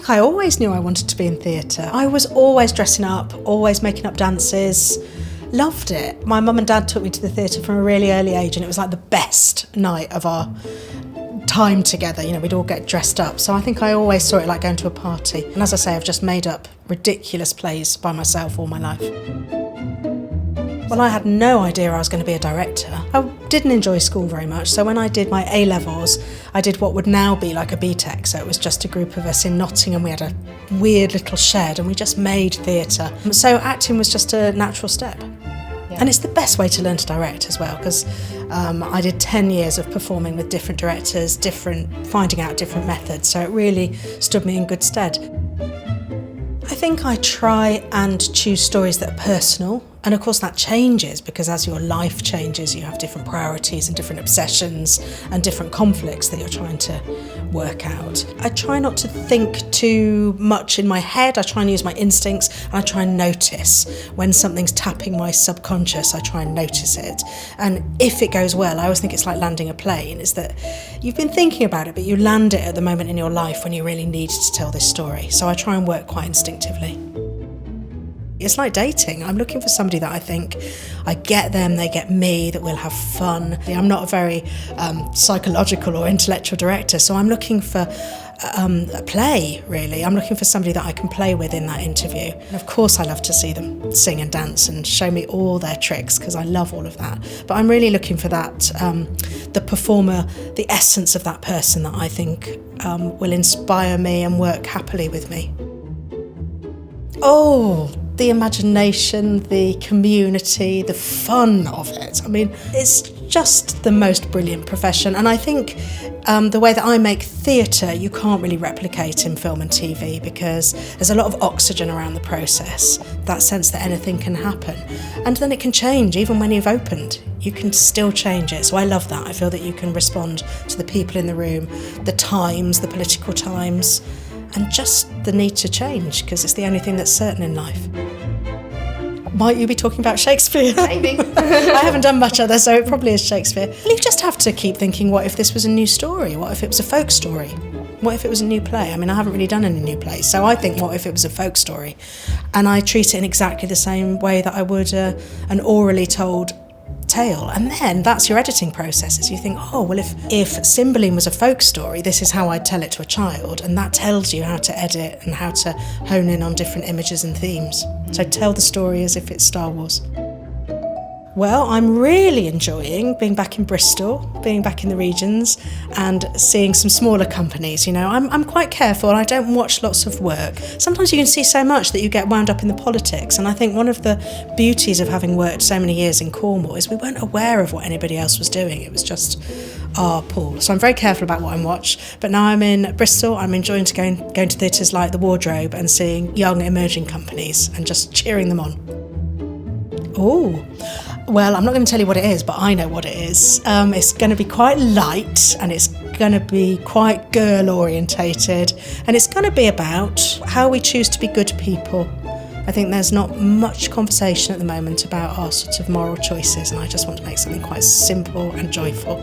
think I always knew I wanted to be in theatre. I was always dressing up, always making up dances. Loved it. My mum and dad took me to the theatre from a really early age, and it was like the best night of our time together. You know, we'd all get dressed up. So I think I always saw it like going to a party. And as I say, I've just made up ridiculous plays by myself all my life. Well, I had no idea I was going to be a director. I didn't enjoy school very much, so when I did my A-levels, I did what would now be like a BTEC, so it was just a group of us in Nottingham. We had a weird little shed and we just made theatre. So acting was just a natural step. Yeah. And it's the best way to learn to direct as well, because I did 10 years of performing with different directors, finding out different methods, so it really stood me in good stead. I think I try and choose stories that are personal, and of course that changes because as your life changes you have different priorities and different obsessions and different conflicts that you're trying to work out. I try not to think too much in my head, I try and use my instincts, and I try and notice when something's tapping my subconscious. I try and notice it, and if it goes well, I always think it's like landing a plane, is that you've been thinking about it but you land it at the moment in your life when you really need to tell this story. So I try and work quite instinctively. It's like dating. I'm looking for somebody that I think I get them, they get me, that we'll have fun. I'm not a very psychological or intellectual director, so I'm looking for a play, really. I'm looking for somebody that I can play with in that interview. And of course I love to see them sing and dance and show me all their tricks, because I love all of that. But I'm really looking for that, the performer, the essence of that person that I think will inspire me and work happily with me. Oh, the imagination, the community, the fun of it. I mean, it's just the most brilliant profession, and I think the way that I make theatre you can't really replicate in film and TV, because there's a lot of oxygen around the process, that sense that anything can happen, and then it can change. Even when you've opened, you can still change it. So I love that. I feel that you can respond to the people in the room, the times, the political times, and just the need to change, because it's the only thing that's certain in life. Might you be talking about Shakespeare? Maybe. I haven't done much other, so it probably is Shakespeare. Well, you just have to keep thinking, what if this was a new story? What if it was a folk story? What if it was a new play? I mean, I haven't really done any new plays, so I think, what if it was a folk story? And I treat it in exactly the same way that I would an orally told tale. And then that's your editing processes. You think, oh, well, if Cymbeline was a folk story, this is how I'd tell it to a child, and that tells you how to edit and how to hone in on different images and themes. So tell the story as if it's Star Wars. Well, I'm really enjoying being back in Bristol, being back in the regions, and seeing some smaller companies. You know, I'm quite careful and I don't watch lots of work. Sometimes you can see so much that you get wound up in the politics, and I think one of the beauties of having worked so many years in Cornwall is we weren't aware of what anybody else was doing. It was just our pool. So I'm very careful about what I watch. But now I'm in Bristol, I'm enjoying going to theatres like the Wardrobe and seeing young emerging companies and just cheering them on. Oh, well, I'm not going to tell you what it is, but I know what it is. It's going to be quite light, and it's going to be quite girl-orientated, and it's going to be about how we choose to be good people. I think there's not much conversation at the moment about our sort of moral choices, and I just want to make something quite simple and joyful.